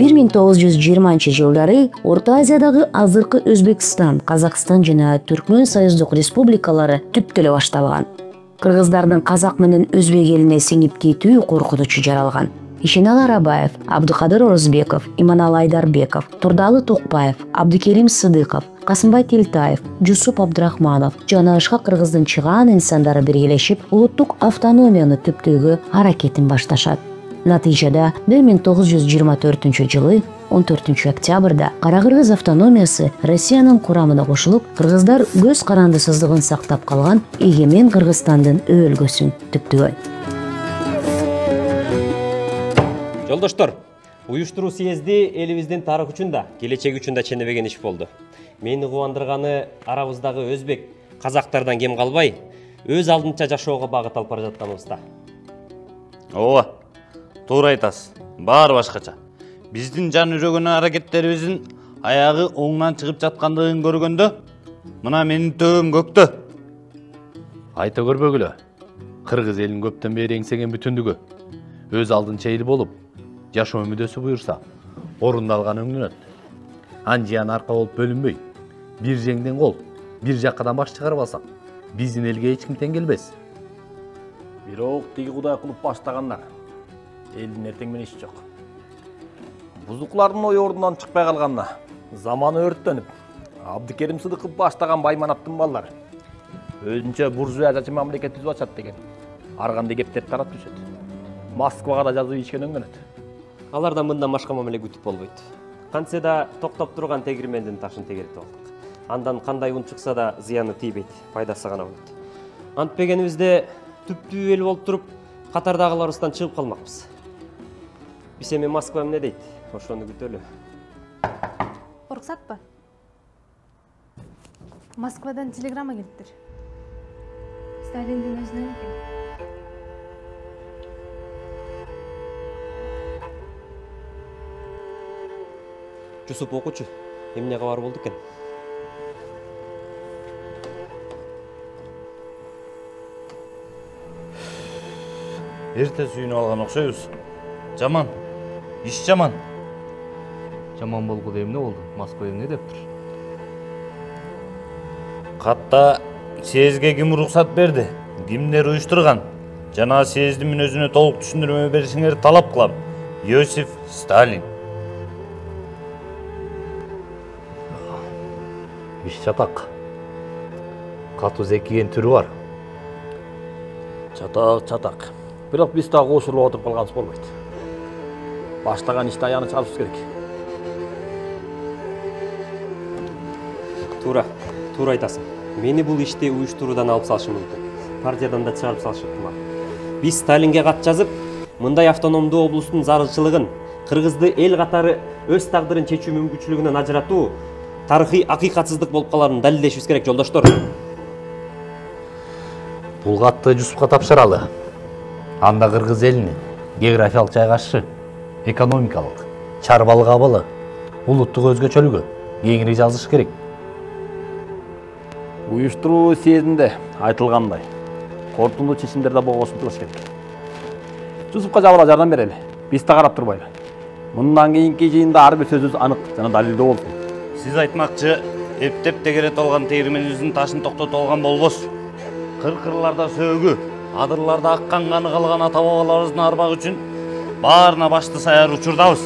1920-жылдары Орта Азиядагы азыркы Өзбекстан, Казакстан жана Түркмөн союздук республикалары түптөлө башталган. Кыргыздардын казак менен өзбек элине сиңип кетүү коркутуучу жаралган. Ишеналы Арабаев, Абдыкадыр Орозбеков, Иманалы Айдарбеков, Турдалы Токпаев, Абдыкерим Сыдыков, Касымбай Телтаев, Жусуп Абдрахманов жана башка кыргыздын чыгаан инсандары биргелешип улуттук автономияны түптөөгө аракетин башташат. Натыйжада 1924 жылы 14 октябрда Кара-Кыргыз автономиясы Россиянын курамына кошулуп, кыргыздар көз карандысыздыгын сактап калган эгемен Кыргызстандын өлкөсүн түптөгөн. Жолдоштор, уюштуруу съезди элибиздин тарых үчүн да, келечек үчүн да ченебеген иш болду. Мени кубандырганы арабыздагы өзбек, казактардан кем калбай, өз алдынча жашоого багыт алып бара жатканыбызда. Ооба, туура айтасыз. Баары башкача. Биздин жан үрөгөнө аракеттерибиздин аягы оңнан чыгып жаткандыгын көргөндө, мына менин төбөм көктө. Айта көрбөгүлө. Кыргыз элин көптөн бери эңсеген бүтүндүгү өз алдынча эл болуп, жашоо мүдөсү буюрса, орундалган өңдөнөт. Анжиян арка болуп бөлүнбөй, бир жеңден кол, бир жаккадан баш чыгарып алсак, биздин элге эч ким тең келбес. Бирок тиги кудай кылып баштагандар. Элдин эртең менен иш жок. Бузуклардын ой ордунан чыкпай калганына, заманы өрттөнүп, Абдыкерим Сыдыков баштаган байманаттын балдары өзүнчө буржуазия мамлекет түзүп атат деген ар кандай кептер тарап түшөт. Москвага да жазуу ичкен өңгөнөт. Алардан мындан башка мамиле күтүп болбойт. Кантсе да токтоп турган тегирмендин ташын тегертип алдык. Андан кандай ун чыкса да зыяны тийбейт, пайдасы гана болот. Антпегенибизде түптүү эл болуп туруп, катардагыларыбыздан чыгып калмакпыз. Биз эми Москва эмне дейт? Ошону күтөлү. Уруксатпы? Москвадан телеграмма келиптир. Сталиндин өзүнөн экен. Жусуп окучу. Эмне кабар болду экен? Эрте сүйүнүп алган окшойбуз. Жаман. Иш жаман. Жаман болгоду эмне болду? Москва эмне дептир? Катта съезге ким уруксат берди? Кимдер уюштурган? Жана съездин мүнөзүнө толук түшүндүрмө беришиңерди талап кылам. Иосиф Сталин. Иш чатак. Катуу зекиген түрү бар. Чатак. Бирок биз дагы кошулуп отуруп калганыбыз болбойт. Баштаган ишти аяны чыгарышыбыз керек. Туура айтасың. Мени бул ишти уюштуруудан алып салышы мүмкүн. Партиядан да чыгарып салышы ыктымал. Биз Сталинге кат жазып, мындай автономдуу облустун зарылчылыгын, кыргызды эл катары өз тагдырын чечүү мүмкүнчүлүгүнөн ажыратуу тарыхый акыйкатсыздык болуп каларын далилдешибиз керек, жолдоштор. Бул катты Жусупка тапшыралы. Анда кыргыз элинин географиялык жайгашышы, экономикалык, чарбалык абалы, улуттук өзгөчөлүгү кеңири жазыш керек. Уюштуруу съездинде айтылгандай, корутундуу чечимдер да болгосун турулуш керек. Жусупка жабыла жардам берели. Биз да карап турбайлы. Мындан кийинки жыйында ар бир сөзүбүз анык жана далилдүү болсун. Сиз айтмакчы, эптеп тегере толган тегирменибиздин ташын токтото алган болбос. Кыр-кырларда сөөгү, адырларда аккан каны калган ата бабаларыбыздын арбак үчүн баарына башты саяр учурдабыз.